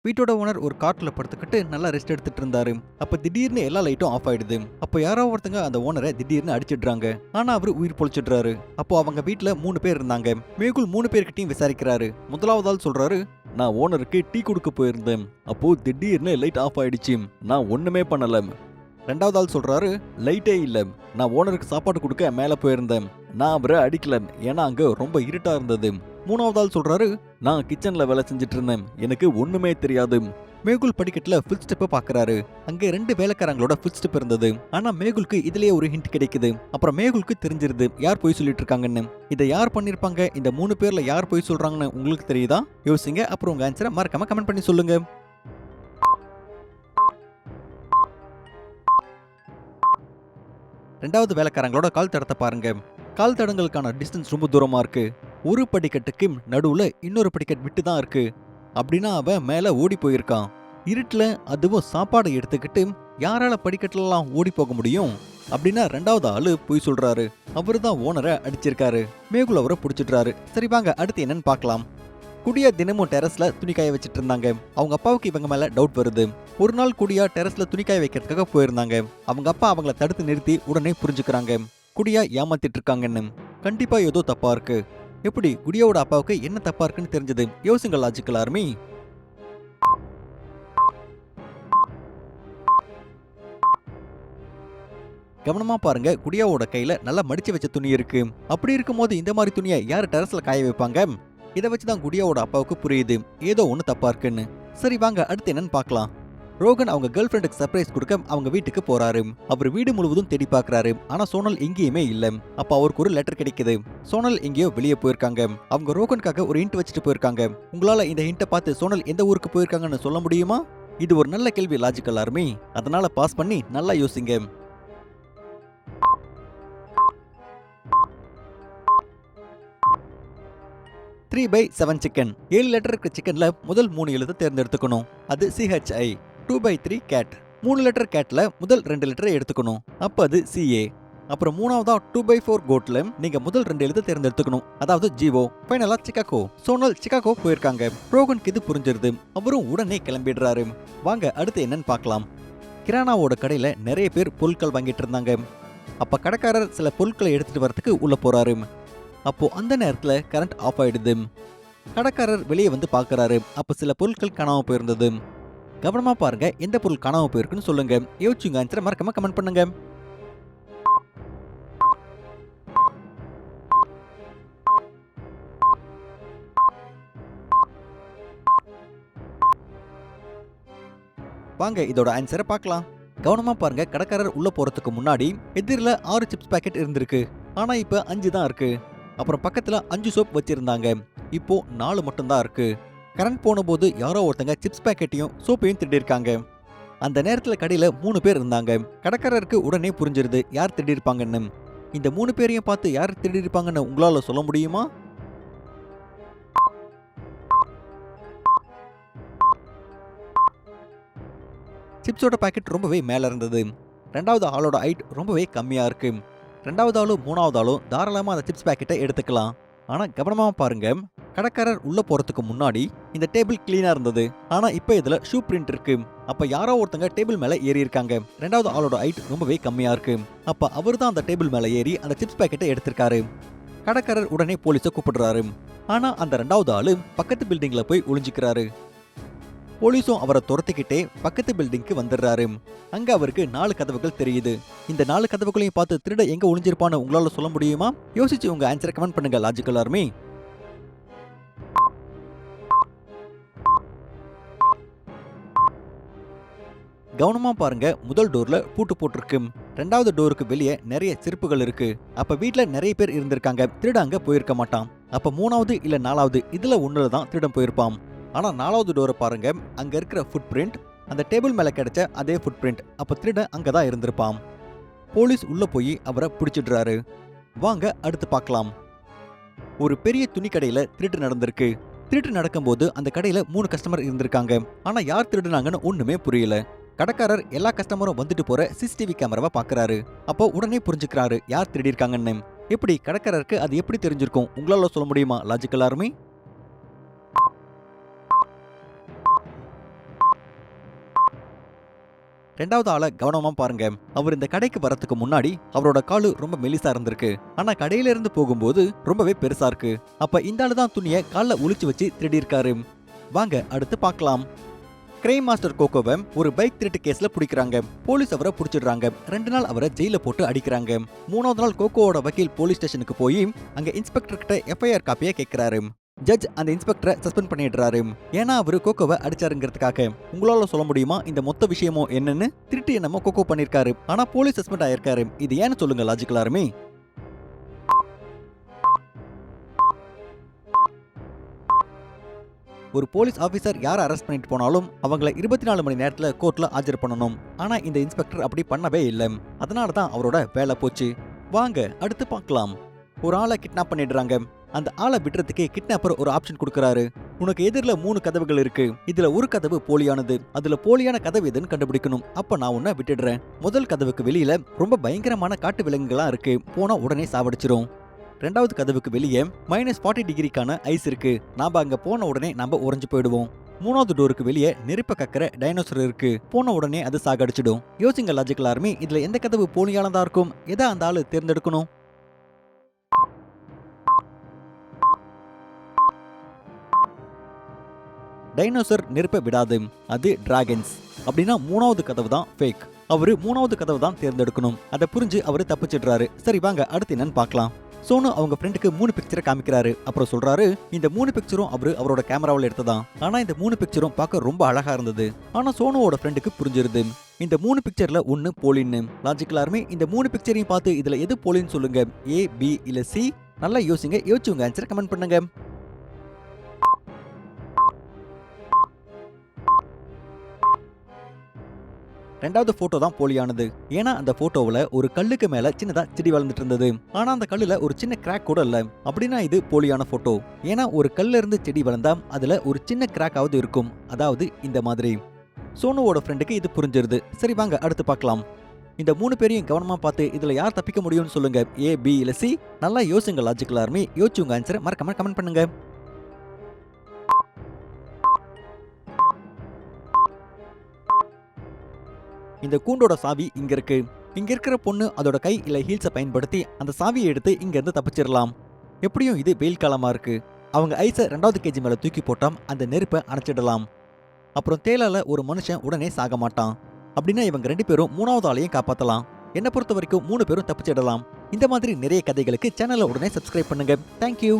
வீட்டோட ஓனர் ஒரு கார்ட்ல படுத்துக்கிட்டு நல்லா ரெஸ்ட் எடுத்துட்டு இருந்தாரு. அப்ப திடீர்னு எல்லா லைட்டும் ஆஃப் ஆயிடுது. அப்ப யாரோ ஒருத்தங்க அந்த ஓனரை திடீர்னு அடிச்சிடுறாங்க. ஆனா அவரு உயிர் பொழைச்சிடுறாரு. அப்போ அவங்க வீட்ல 3 பேர் இருந்தாங்க. மேகுல் 3 பேர்கிட்டயும் விசாரிக்கிறாரு. முதலாவது ஆள் சொல்றாரு, நான் ஓனருக்கு டீ கொடுக்க போயிருந்தேன். அப்போ திடீர்னு லைட் ஆஃப் ஆயிடுச்சு. நான் ஒண்ணுமே பண்ணல. ரெண்டாவது ஆள் சொல்றாரு, லைட்டே இல்ல. நான் ஓனருக்கு சாப்பாடு கொடுக்க மேல போயிருந்தேன். நான் அவரை அடிக்கல. ஏன்னா அங்க ரொம்ப இருட்டா இருந்தது. மூணாவது ஆள் சொல்றாரு, நான் கிச்சன்ல வேலை செஞ்சுட்டு இருந்தேன். எனக்கு ஒண்ணுமே தெரியாது. மேகுல் படிக்கட்டுல ஃபுல் ஸ்டெப் பாக்குறாரு. அங்க 2 வேலைக்காரங்களோட ஃபுல் ஸ்டெப் இருந்தது. ஆனா மேகுலுக்கு இதுலயே ஒரு ஹிண்ட் கிடைக்குது. அப்புறம் மேகுலுக்கு தெரிஞ்சிருது யார் போய் சொல்லிட்டு இருக்காங்கன்னு. இதை யார் பண்ணிருப்பாங்க? இந்த 3 பேர்ல யார் போய் சொல்றாங்கன்னு உங்களுக்கு தெரியுதா? யோசிங்க. அப்புறம் உங்க ஆன்சரை மறக்காம கமெண்ட் பண்ணி சொல்லுங்க. ரெண்டாவது வேலைக்காரங்களோட கால் தடத்தை பாருங்க. கால் தடங்களுக்கான டிஸ்டன்ஸ் ரொம்ப தூரமா இருக்கு. ஒரு படிக்கட்டுக்கு நடுவுல இன்னொரு படிக்கட்டு விட்டு தான் இருக்கு. அப்படின்னா அவன் மேல ஓடி போயிருக்கான். இருட்டுல அதுவும் சாப்பாடை எடுத்துக்கிட்டு யாரால படிக்கட்டுலாம் ஓடி போக முடியும்? அப்படின்னா ரெண்டாவது ஆளு போய் சொல்றாரு. அவரு தான் ஓனரை அடிச்சிருக்காரு. மேகுல் அவரை பிடிச்சிடுறாரு. சரி வாங்க அடுத்து என்னன்னு பார்க்கலாம். குடியா தினமும் டெரஸ்ல துணி காய வச்சிட்டு இருந்தாங்க. அவங்க அப்பாவுக்கு இவங்க மேல டவுட் வருது. ஒரு நாள் குடியா டெரஸ்ல துணி காய வைக்கிறதுக்காக போயிருந்தாங்க. அவங்க அப்பா அவங்கள தடுத்து நிறுத்தி உடனே புரிஞ்சுக்கிறாங்க குடியா ஏமாத்திட்டு இருக்காங்கன்னு. கண்டிப்பா ஏதோ தப்பா இருக்கு. எப்படி குடியாவோட அப்பாவுக்கு என்ன தப்பா இருக்குன்னு தெரிஞ்சது? யோசிங்க லாஜிக்கல் ஆர்மி. கவனமா பாருங்க. குடியாவோட கையில நல்லா மடிச்சு வச்ச துணி இருக்கு. அப்படி இருக்கும்போது இந்த மாதிரி துணியை யார் டெரஸ்ல காய வைப்பாங்க? இதை வச்சுதான் குடியாவோட அப்பாவுக்கு புரியுது ஏதோ ஒண்ணு தப்பா இருக்குன்னு. சரி வாங்க அடுத்து என்னன்னு பார்க்கலாம். ரோகன் அவங்க கேர்ள் ஃப்ரெண்டுக்கு சர்ப்ரைஸ் கொடுக்க அவங்க வீட்டுக்கு போறாரு. அவர் வீடு முழுவதும் தேடி பார்க்கறாரு. ஆனா சோனல் எங்கேயுமே இல்ல. அப்ப அவருக்கு ஒரு லெட்டர் கிடைக்குது. சோனல் எங்கேயோ வெளியே போயிருக்காங்க. அவங்க ரோகனுக்காக ஒரு ஹிண்ட் வச்சுட்டு போயிருக்காங்க. உங்களால இந்த ஹிண்ட்டை பார்த்து சோனல் எந்த ஊருக்கு போயிருக்காங்கன்னு சொல்ல முடியுமா? இது ஒரு நல்ல கேள்வி லாஜிக்கல் ஆர்மி. அதனால பாஸ் பண்ணி நல்லா யோசிங்க. 3/7 சிக்கன். 7 லெட்டர் இருக்க சிக்கன்ல முதல் 3 எழுத்து தேர்ந்தெடுத்துக்கணும். அது CHI. 2/3 கேட். 3 லெட்டர் கேட்ல முதல் 2 லெட்டரை எடுத்துக்கணும். அப்ப அது CA. அப்புறம் மூணாவதா 2/4 கோட்ல நீங்க முதல் 2 எழுத்து தேர்ந்தெடுத்துக்கணும். அதாவது GO. ஃபைனலா சிகாகோ. சோனல் சிகாகோ போயிருக்காங்க. ரோகனுக்கு இது புரிஞ்சிருது. அவரும் உடனே கிளம்பிடுறாரு. வாங்க அடுத்து என்னன்னு பார்க்கலாம். கிரானாவோட கடையில நிறைய பேர் பொருட்கள் வாங்கிட்டு இருந்தாங்க. அப்ப கடைக்காரர் சில பொருட்களை எடுத்துட்டு வரதுக்கு உள்ள போறாரு. அப்போ அந்த நேரத்துல கரண்ட் ஆஃப் ஆயிடுது. கடைக்காரர் வெளியே வந்து பார்க்கறாரு. அப்ப சில பொருட்கள் காணாம போயிருந்தது. கவனமா பாருங்க எந்த பொருள் காணாம போயிருக்குன்னு சொல்லுங்க. யோசிச்சுங்க ஆன்சரை மறக்காம கமெண்ட் பண்ணுங்க. வாங்க இதோட ஆன்சரை பார்க்கலாம். கவனமா பாருங்க. கடைக்காரர் உள்ள போறதுக்கு முன்னாடி எதிரில 6 சிப்ஸ் பாக்கெட் இருந்திருக்கு. ஆனா இப்ப 5 தான் இருக்கு. அப்புறம் பக்கத்துல 5 சோப் வச்சிருந்தாங்க. இப்போ 4 மட்டும் தான் இருக்கு. கரண்ட் போன போது யாரோ ஒருத்தங்க சிப்ஸ் பாக்கெட்டையும் சோப்பையும் திருடிருக்காங்க. அந்த நேரத்துல கடையில 3 பேர் இருந்தாங்க. கடைக்காரருக்கு உடனே புரிஞ்சிருது யார் திருடிருப்பாங்கன்னு. இந்த 3 பேரையும் பார்த்து யார் திருடிருப்பாங்கன்னு உங்களால சொல்ல முடியுமா? சிப்ஸோட பாக்கெட் ரொம்பவே மேல இருந்தது. ரெண்டாவது ஆளோட ஹைட் ரொம்பவே கம்மியா இருக்கு. ரெண்டாவது ஆளும் மூணாவது ஆளும் தாராளமா அந்த சிப்ஸ் பாக்கெட்டை எடுத்துக்கலாம். ஆனா கவனமா பாருங்க. கடைக்காரர் உள்ள போறதுக்கு முன்னாடி இந்த டேபிள் கிளீனா இருந்தது. ஆனா இப்ப இதுல ஷூ பிரிண்ட் இருக்கு. அப்ப யாரோ ஒருத்தங்க டேபிள் மேல ஏறி இருக்காங்க. ரெண்டாவது ஆளோட ஹைட் ரொம்பவே கம்மியா இருக்கு. அப்ப அவர் தான் அந்த டேபிள் மேல ஏறி அந்த சிப்ஸ் பாக்கெட்டை எடுத்திருக்காரு. கடைக்காரர் உடனே போலீஸை கூப்பிடுறாரு. ஆனா அந்த ரெண்டாவது ஆளு பக்கத்து பில்டிங்ல போய் ஒளிஞ்சுக்கிறாரு. போலீஸும் அவரை துரத்திக்கிட்டே பக்கத்து பில்டிங்க்கு வந்துடுறாரு. அங்க அவருக்கு 4 கதவுகள் தெரியுது. இந்த 4 கதவுகளையும் பார்த்து திருட எங்க ஒளிஞ்சிருப்பான்னு உங்களால சொல்ல முடியுமா? யோசிச்சு உங்க ஆன்சரை கமெண்ட் பண்ணுங்க லாஜிக்கல் ஆர்மி. கவனமா பாருங்க. முதல் டோர்ல பூட்டு போட்டிருக்கு. ரெண்டாவது டோருக்கு வெளியே நிறைய செருப்புகள் இருக்கு. அப்ப வீட்ல நிறைய பேர் இருந்திருக்காங்க. திருட அங்க போயிருக்க மாட்டான். அப்ப மூணாவது இல்ல நாலாவது இதுல ஒண்ணுல தான் திருடன் போயிருப்பான். ஆனா நாலாவது டோரை பாருங்க. அங்க இருக்கிற ஃபுட் பிரிண்ட் அந்த டேபிள் மேல கிடைச்ச அதே ஃபுட் பிரிண்ட். அப்ப திருடன் அங்கதான் இருந்திருப்பான். போலீஸ் உள்ள போய் அவரை பிடிச்சிடுறாரு. வாங்க அடுத்து பார்க்கலாம். ஒரு பெரிய துணி கடையில திருட்டு நடந்திருக்கு. திருட்டு நடக்கும்போது அந்த கடையில 3 கஸ்டமர் இருந்திருக்காங்க. ஆனா யார் திருடுனாங்கன்னு ஒண்ணுமே புரியல. கடைக்காரர் எல்லா கஸ்டமரும் வந்துட்டு போற CCTV கேமராவை பார்க்கறாரு. அப்போ உடனே புரிஞ்சுக்கிறாரு யார் திருடி இருக்காங்கன்னு. எப்படி கடைக்காரருக்கு அது எப்படி தெரிஞ்சிருக்கும் உங்களால சொல்ல முடியுமா லாஜிக்கல் ஆர்மி? ரெண்டாவது ஆளை கவனமா பாருங்க. அவர் இந்த கடைக்கு வரதுக்கு முன்னாடி அவரோட காலு ரொம்ப மெலிசா இருந்திருக்கு. ஆனா கடையில இருந்து போகும்போது ரொம்பவே பெருசா இருக்கு. அப்ப இந்த ஆளு தான் துணியை கால்ல உளிச்சு வச்சு திருடி இருக்காரு. வாங்க அடுத்து பார்க்கலாம். கிரைம் மாஸ்டர் கோகோவை ஒரு பைக் திருட்டு கேஸ்ல பிடிக்கிறாங்க. போலீஸ் அவரை பிடிச்சிடுறாங்க. 2 நாள் அவரை ஜெயில போட்டு அடிக்கிறாங்க. 3வது நாள் கோகோவோட வக்கீல் போலீஸ் ஸ்டேஷனுக்கு போய் அங்க இன்ஸ்பெக்டர் கிட்ட எஃப்ஐஆர் காப்பியை கேட்கிறாரு. ஜட்ஜ் அந்த இன்ஸ்பெக்டரை சஸ்பெண்ட் பண்ணிடுறாரு. ஏன்னா அவரு கோகோவை அடிச்சாருங்கிறதுக்காக. உங்களால சொல்ல முடியுமா இந்த மொத்த விஷயமோ என்னன்னு? திருட்டு என்னமோ கோகோ பண்ணிருக்காரு, ஆனா போலீஸ் சஸ்பெண்ட் ஆயிருக்காரு. இது ஏன்னு சொல்லுங்க லாஜிக்கலாருமே. ஒரு போலீஸ் ஆபீசர் யாரை அரெஸ்ட் பண்ணிட்டு போனாலும் அவங்கள 24 மணி நேரத்துல கோர்ட்ல ஆஜர் பண்ணணும். ஆனா இந்த இன்ஸ்பெக்டர் அப்படி பண்ணவே இல்லை. அதனால தான் அவரோட வேலை போச்சு. வாங்க அடுத்து பார்க்கலாம். ஒரு ஆளை கிட்னாப் பண்ணிடுறாங்க. அந்த ஆளை விடுறதுக்கு கிட்னாப்பர் ஒரு ஆப்ஷன் கொடுக்கறாரு. உனக்கு எதிரில 3 கதவுகள் இருக்கு. இதுல ஒரு கதவு போலியானது. அதுல போலியான கதவு எதுன்னு கண்டுபிடிக்கணும். அப்ப நான் உன்னை விட்டுடுறேன். முதல் கதவுக்கு வெளியில ரொம்ப பயங்கரமான காட்டு விலங்குகளா இருக்கு. போனா உடனே சாவடிச்சிரும். 2வது கதவுக்கு வெளியே -40 டிகிரிக்கான ஐஸ் இருக்கு. நாம அங்க போன உடனே நம்ம உறைஞ்சு போயிடுவோம். 3வது டோருக்கு வெளியே நெருப்ப கக்கிற டைனோசர் இருக்கு. போன உடனே அது சாகடிச்சிடும். யோசிங்க லாஜிக்கல் ஆர்மி, இதுல எந்த கதவு போலியானதா இருக்கும்? எதை அந்த ஆளு தேர்ந்தெடுக்கணும்? டைனோசர் நெருப்ப விடாது. அது டிராகன்ஸ். அப்படின்னா 3வது கதவு தான் ஃபேக். அவரு 3வது கதவு தான் தேர்ந்தெடுக்கணும். அதை புரிஞ்சு அவரு தப்பிச்சிடுறாரு. சரி வாங்க அடுத்து என்னன்னு பார்க்கலாம். சோனு அவங்க ஃப்ரெண்டுக்கு 3 பிக்சரை காமிக்கிறாரு. அப்புறம் சொல்றாரு, இந்த 3 பிக்சரும் அவரோட கேமராவில் எடுத்ததான். ஆனா இந்த 3 பிக்சரும் பார்க்க ரொம்ப அழகா இருந்தது. ஆனா சோனுவோட ஃப்ரெண்டுக்கு புரிஞ்சிருது இந்த 3 பிக்சர்ல ஒன்னு போலின்னு. லாஜிக்கலாருமே இந்த 3 பிக்சரையும் பார்த்து இதுல எது போலின்னு சொல்லுங்க. ஏ, பி இல்ல சி? நல்லா யோசிங்க. யோசிச்சு உங்க ஆன்சரை கமெண்ட் பண்ணுங்க. 2வது போட்டோ தான் போலியானது. ஏன்னா அந்த போட்டோவில் ஒரு கல்லுக்கு மேல சின்னதா செடி வளர்ந்துட்டு இருந்தது. ஆனா அந்த கல்லுல ஒரு சின்ன கிராக் கூட இல்ல. அப்படின்னா இது போலியான போட்டோ. ஏன்னா ஒரு கல்ல இருந்து செடி வளர்ந்தா அதுல ஒரு சின்ன கிராக் ஆவது இருக்கும். அதாவது இந்த மாதிரி. சோனுவோட ஃப்ரெண்டுக்கு இது புரிஞ்சிருது. சரி வாங்க அடுத்து பார்க்கலாம். இந்த 3 பேரையும் கவனமா பார்த்து இதுல யார் தப்பிக்க முடியும்னு சொல்லுங்க. ஏ, பி இல்ல சி? நல்லா யோசிங்க லாஜிக்கல் ஆர்மி. யோசிச்சு உங்க ஆன்சரை மறக்காம கமெண்ட் பண்ணுங்க. இந்த கூண்டோட சாவி இங்க இருக்கு. இங்க இருக்கிற பொண்ணு அதோட கை இல்ல ஹீல்ஸை பயன்படுத்தி அந்த சாவியை எடுத்து இங்க இருந்து தப்பிச்சிடலாம். எப்படியும் இது வெயில் காலமா இருக்கு. அவங்க ஐஸை 2வது கேஜி மேல தூக்கி போட்டா அந்த நெருப்பை அணைச்சிடலாம். அப்புறம் தேலால ஒரு மனுஷன் உடனே சாக மாட்டான். அப்படின்னா இவங்க 2 பேரும் 3வது ஆளையும் காப்பாத்தலாம். என்னை பொறுத்த வரைக்கும் 3 பேரும் தப்பிச்சிடலாம். இந்த மாதிரி நிறைய கதைகளுக்கு சேனலை உடனே சப்ஸ்கிரைப் பண்ணுங்க. தேங்க்யூ.